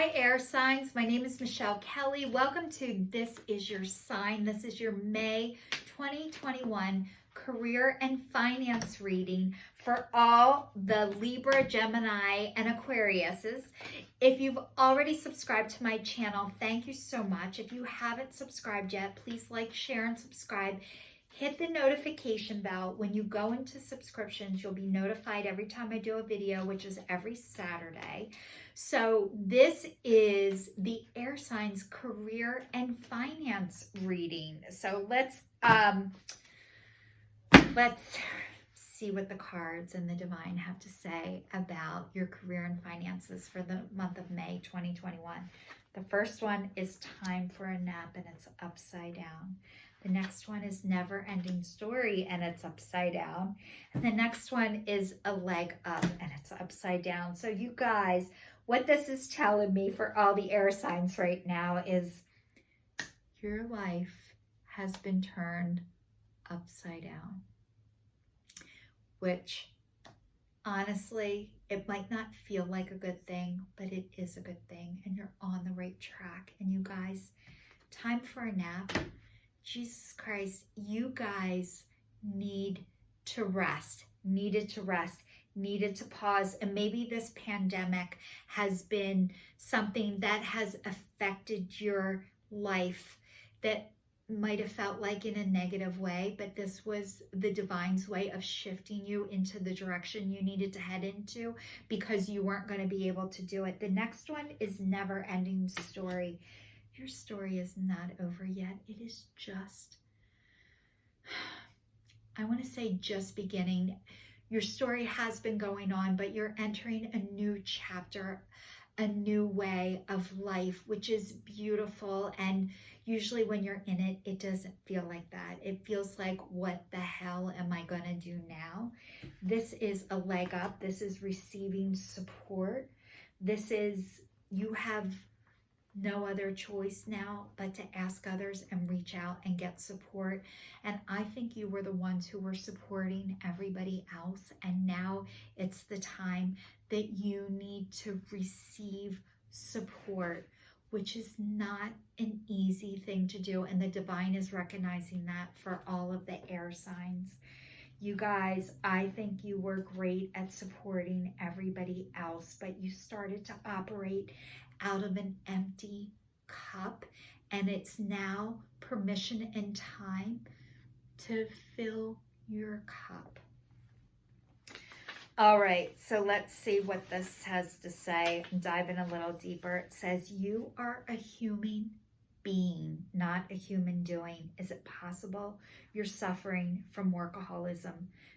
Hi, air signs. My name is Michelle Kelly. Welcome to This Is Your Sign. This is your May 2021 career and finance reading for all the Libra, Gemini, and Aquariuses. If you've already subscribed to my channel, thank you so much. If you haven't subscribed yet, please like, share, and subscribe. Hit the notification bell. When you go into subscriptions, you'll be notified every time I do a video, which is every Saturday. So this is the air signs career and finance reading. So let's see what the cards and the divine have to say about your career and finances for the month of May 2021. The first one is time for a nap, and it's upside down. The next one is never ending story, and it's upside down. And the next one is a leg up, and it's upside down. So you guys, what this is telling me for all the air signs right now is your life has been turned upside down, which honestly, it might not feel like a good thing, but it is a good thing, and you're on the right track. And you guys, time for a nap. Jesus Christ, you guys needed to rest, needed to pause. And maybe this pandemic has been something that has affected your life that might have felt like in a negative way, but this was the divine's way of shifting you into the direction you needed to head into because you weren't going to be able to do it. The next one is never ending story. Your story is not over yet. It is just, I want to say just beginning. Your story has been going on, but you're entering a new chapter, a new way of life, which is beautiful. And usually when you're in it, it doesn't feel like that. It feels like, what the hell am I going to do now? This is a leg up. This is receiving support. This is, you have no other choice now but to ask others and reach out and get support. And I think you were the ones who were supporting everybody else, and now it's the time that you need to receive support, which is not an easy thing to do, and the divine is recognizing that for all of the air signs. You guys, I think you were great at supporting everybody else, but you started to operate out of an empty cup, and it's now permission and time to fill your cup. All right, so let's see what this has to say and dive in a little deeper. It says, you are a human being, not a human doing. Is it possible you're suffering from workaholism?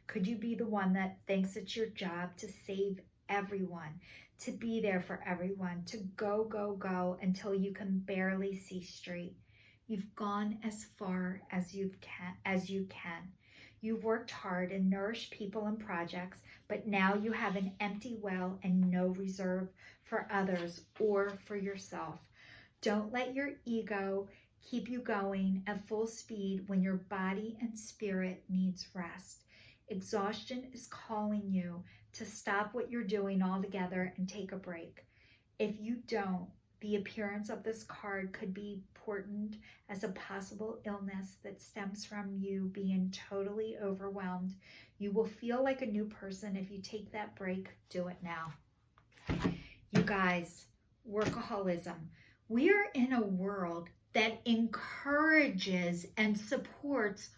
Could you be the one that thinks it's your job to save everyone, to be there for everyone, to go, go, go until you can barely see straight? You've gone as far as you can. You've worked hard and nourished people and projects, but now you have an empty well and no reserve for others or for yourself. Don't let your ego keep you going at full speed when your body and spirit needs rest. Exhaustion is calling you to stop what you're doing altogether and take a break. If you don't, the appearance of this card could be portend as a possible illness that stems from you being totally overwhelmed. You will feel like a new person if you take that break. Do it now. You guys, workaholism. We are in a world that encourages and supports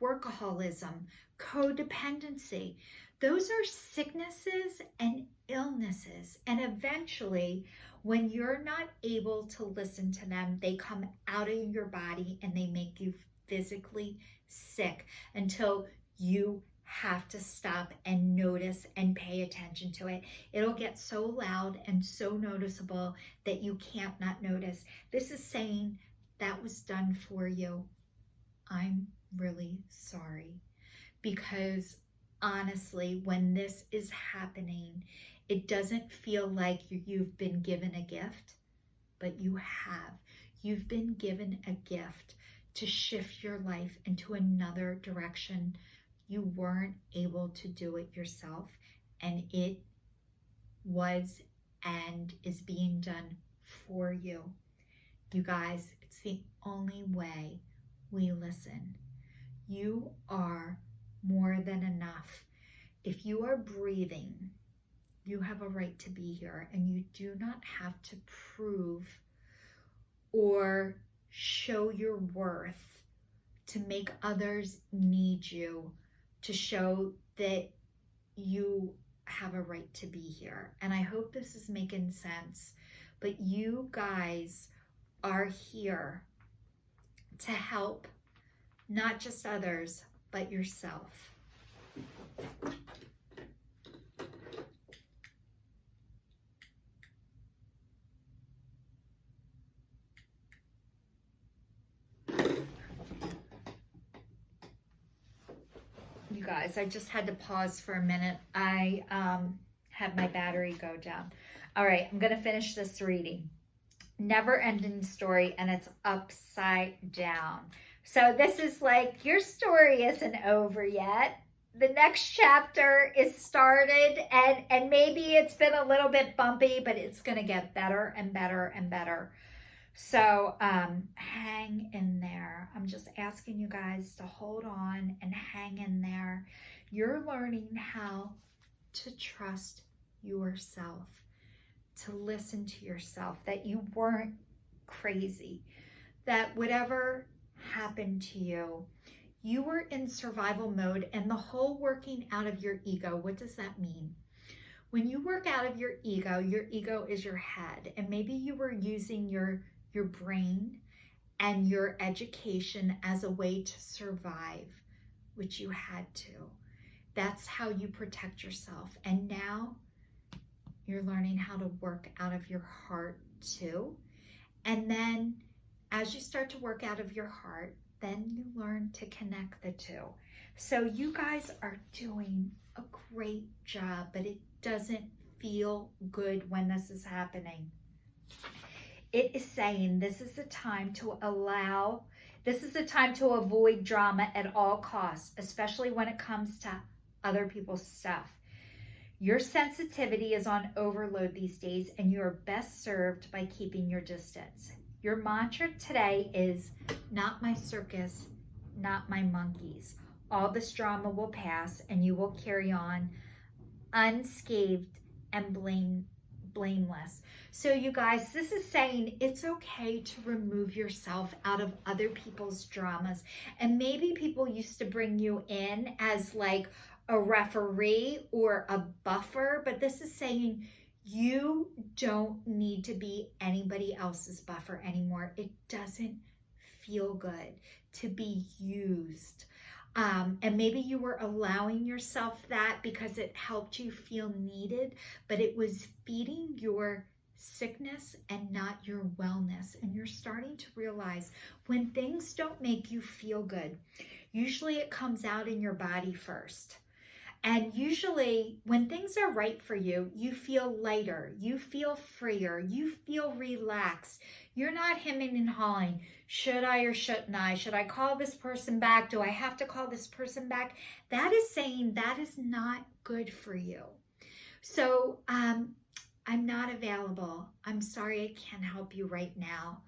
workaholism, codependency. Those are sicknesses and illnesses. And eventually, when you're not able to listen to them, they come out of your body and they make you physically sick until you have to stop and notice and pay attention to it. It'll get so loud and so noticeable that you can't not notice. This is saying that was done for you. I'm really sorry, because honestly, when this is happening, it doesn't feel like you've been given a gift, but you have. You've been given a gift to shift your life into another direction. You weren't able to do it yourself, and it was and is being done for you. You guys, it's the only way we listen. You are more than enough. If you are breathing, you have a right to be here, and you do not have to prove or show your worth to make others need you, to show that you have a right to be here. And I hope this is making sense. But you guys are here to help not just others, but yourself. You guys, I just had to pause for a minute. I had my battery go down. All right, I'm going to finish this reading. Never ending story, and it's upside down. So this is like, your story isn't over yet. The next chapter is started, and maybe it's been a little bit bumpy, but it's going to get better and better and better. So hang in there. I'm just asking you guys to hold on and hang in there. You're learning how to trust yourself, to listen to yourself, that you weren't crazy, that whatever happened to you, you were in survival mode, and the whole working out of your ego, what does that mean? When you work out of your ego is your head, and maybe you were using your brain and your education as a way to survive, which you had to. That's how you protect yourself. And now you're learning how to work out of your heart too. And then as you start to work out of your heart, then you learn to connect the two. So you guys are doing a great job, but it doesn't feel good when this is happening. It is saying this is a time to avoid drama at all costs, especially when it comes to other people's stuff. Your sensitivity is on overload these days, and you are best served by keeping your distance. Your mantra today is, not my circus, not my monkeys. All this drama will pass, and you will carry on unscathed and blameless. So you guys, this is saying it's okay to remove yourself out of other people's dramas. And maybe people used to bring you in as like a referee or a buffer, but this is saying you don't need to be anybody else's buffer anymore. It doesn't feel good to be used. And maybe you were allowing yourself that because it helped you feel needed, but it was feeding your sickness and not your wellness. And you're starting to realize when things don't make you feel good, usually it comes out in your body first. And usually when things are right for you, you feel lighter, you feel freer, you feel relaxed. You're not hemming and hawing. Should I or shouldn't I? Should I call this person back? Do I have to call this person back? That is saying that is not good for you. So I'm not available. I'm sorry I can't help you right now.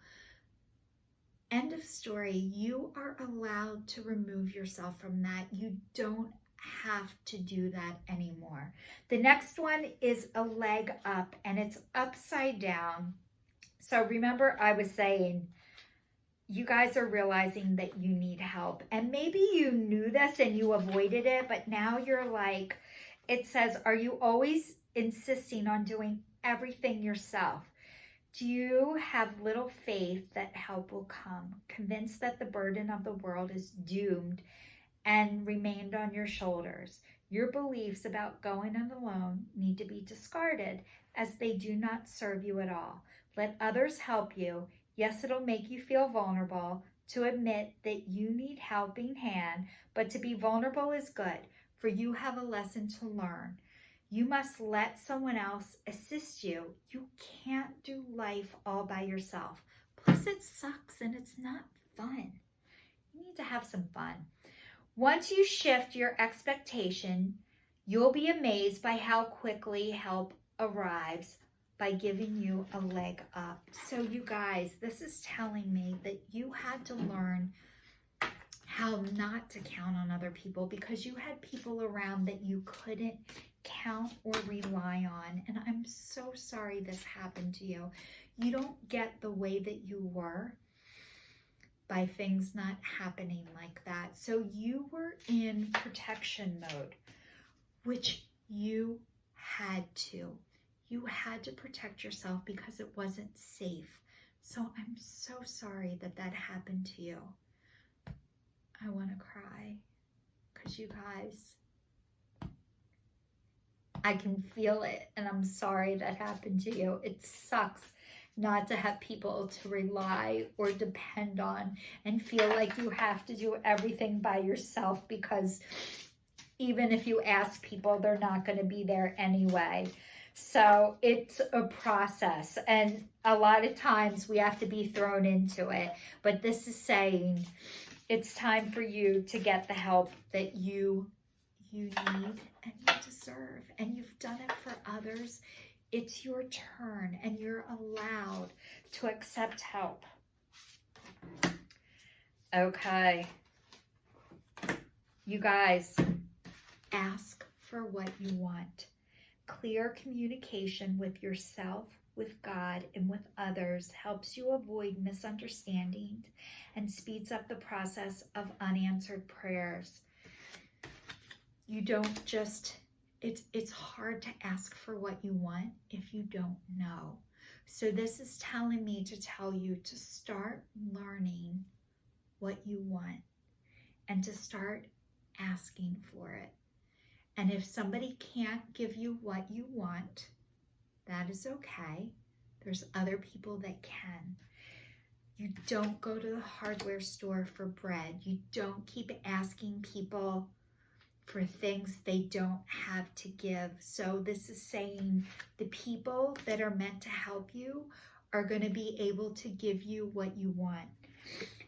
End of story. You are allowed to remove yourself from that. You don't have to do that anymore. The next one is a leg up, and it's upside down. So remember, I was saying you guys are realizing that you need help, and maybe you knew this and you avoided it, but now you're like, it says, are you always insisting on doing everything yourself? Do you have little faith that help will come? Convinced that the burden of the world is doomed and remained on your shoulders. Your beliefs about going it alone need to be discarded, as they do not serve you at all. Let others help you. Yes, it'll make you feel vulnerable to admit that you need helping hand, but to be vulnerable is good, for you have a lesson to learn. You must let someone else assist you. You can't do life all by yourself. Plus, it sucks and it's not fun. You need to have some fun. Once you shift your expectation, you'll be amazed by how quickly help arrives. by giving you a leg up. So you guys, this is telling me that you had to learn how not to count on other people because you had people around that you couldn't count or rely on. And I'm so sorry this happened to you. You don't get the way that you were by things not happening like that. So you were in protection mode, which you had to. You had to protect yourself because it wasn't safe. So I'm so sorry that that happened to you. I want to cry because you guys, I can feel it, and I'm sorry that happened to you. It sucks not to have people to rely or depend on and feel like you have to do everything by yourself, because even if you ask people, they're not going to be there anyway. So it's a process, and a lot of times we have to be thrown into it. But this is saying it's time for you to get the help that you need and you deserve, and you've done it for others. It's your turn, and you're allowed to accept help. Okay. You guys, ask for what you want. Clear communication with yourself, with God, and with others helps you avoid misunderstandings and speeds up the process of unanswered prayers. You don't just, it's hard to ask for what you want if you don't know. So this is telling me to tell you to start learning what you want and to start asking for it. And if somebody can't give you what you want, that is okay. There's other people that can. You don't go to the hardware store for bread. You don't keep asking people for things they don't have to give. So this is saying the people that are meant to help you are going to be able to give you what you want.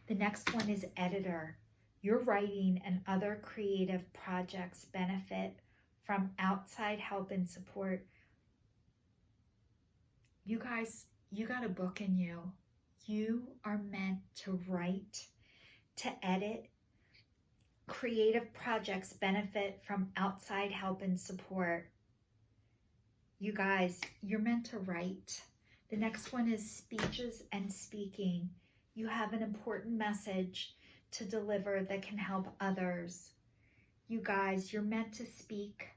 The next one is editor. Your writing and other creative projects benefit from outside help and support. You guys, you got a book in you. You are meant to write, to edit. Creative projects benefit from outside help and support. You guys, you're meant to write. The next one is speeches and speaking. You have an important message to deliver that can help others. You guys, you're meant to speak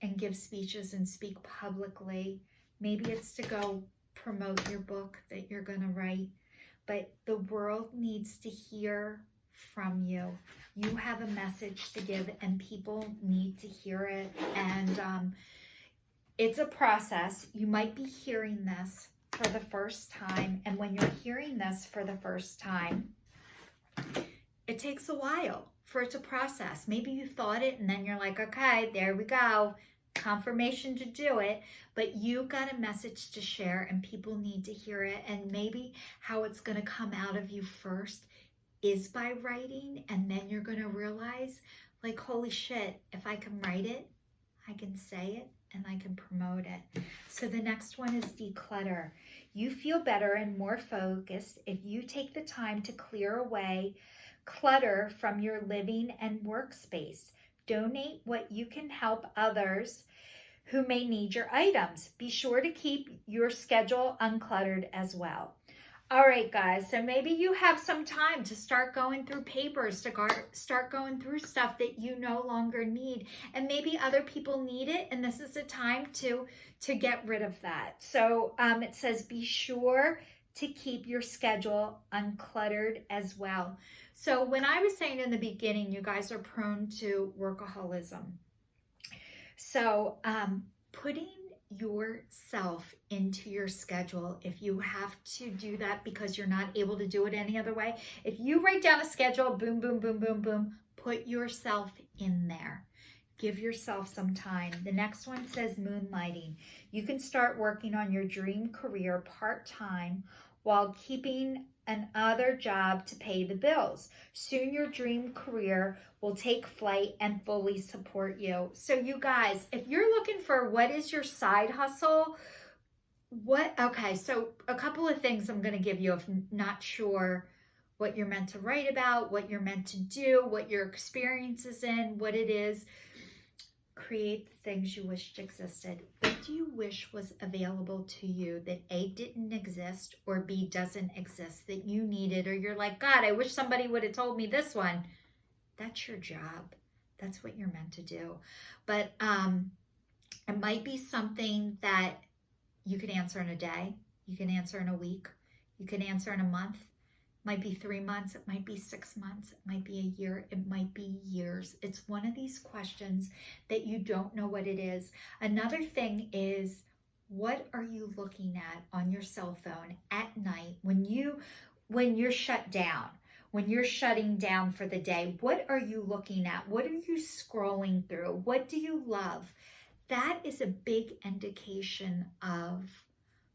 and give speeches and speak publicly. Maybe it's to go promote your book that you're going to write, but the world needs to hear from you. You have a message to give, and people need to hear it. And it's a process. You might be hearing this for the first time, and when you're hearing this for the first time, it takes a while for it to process. Maybe you thought it, and then you're like, okay, there we go. Confirmation to do it, but you got a message to share, and people need to hear it. And maybe how it's going to come out of you first is by writing, and then you're going to realize, like, holy shit, if I can write it, I can say it, and I can promote it. So the next one is declutter. You feel better and more focused if you take the time to clear away clutter from your living and workspace. Donate what you can, help others who may need your items. Be sure to keep your schedule uncluttered as well. All right, guys, so maybe you have some time to start going through papers, to start going through stuff that you no longer need. And maybe other people need it, and this is a time to get rid of that. So it says be sure to keep your schedule uncluttered as well. So when I was saying in the beginning, you guys are prone to workaholism. So putting yourself into your schedule, if you have to do that because you're not able to do it any other way, if you write down a schedule, boom, boom, boom, boom, boom, put yourself in there. Give yourself some time. The next one says moonlighting. You can start working on your dream career part-time while keeping another job to pay the bills. Soon your dream career will take flight and fully support you. So you guys, if you're looking for what is your side hustle, Okay, so a couple of things I'm going to give you if not sure what you're meant to write about, what you're meant to do, what your experience is in, what it is. Create the things you wished existed. What do you wish was available to you that A, didn't exist, or B, doesn't exist, that you needed, or you're like, God, I wish somebody would have told me this one. That's your job. That's what you're meant to do. But it might be something that you can answer in a day. You can answer in a week. You can answer in a month. It might be 3 months. It might be 6 months. It might be a year. It might be years. It's one of these questions that you don't know what it is. Another thing is, what are you looking at on your cell phone at night when you're shut down? When you're shutting down for the day, what are you looking at? What are you scrolling through? What do you love? That is a big indication of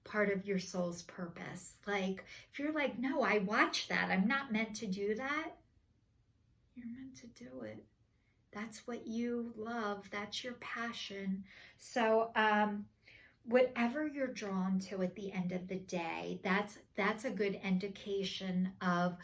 part of your soul's purpose. Like, if you're like, no, I watch that, I'm not meant to do that, you're meant to do it. That's what you love. That's your passion. So, whatever you're drawn to at the end of the day, that's a good indication of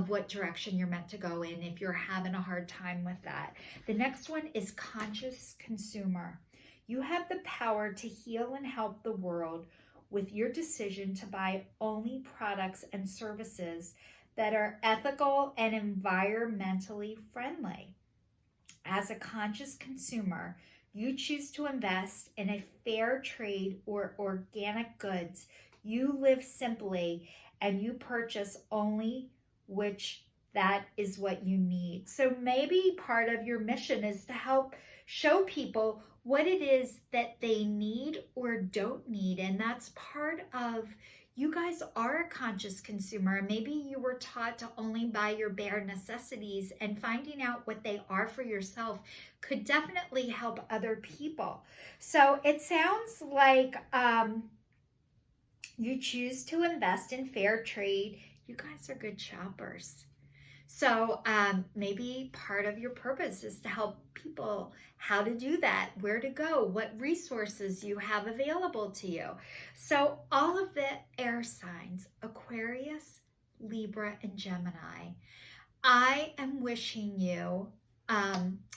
what direction you're meant to go in if you're having a hard time with that. The next one is conscious consumer. You have the power to heal and help the world with your decision to buy only products and services that are ethical and environmentally friendly. As a conscious consumer, you choose to invest in a fair trade or organic goods. You live simply and you purchase only which that is what you need. So maybe part of your mission is to help show people what it is that they need or don't need. And that's part of, you guys are a conscious consumer. Maybe you were taught to only buy your bare necessities, and finding out what they are for yourself could definitely help other people. So it sounds like you choose to invest in fair trade. You guys are good shoppers. So maybe part of your purpose is to help people how to do that, where to go, what resources you have available to you. So all of the air signs, Aquarius, Libra, and Gemini, I am wishing you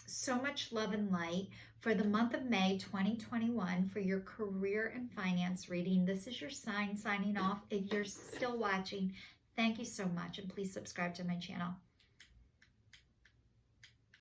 so much love and light for the month of May 2021 for your career and finance reading. This is your sign signing off. If you're still watching, thank you so much, and please subscribe to my channel.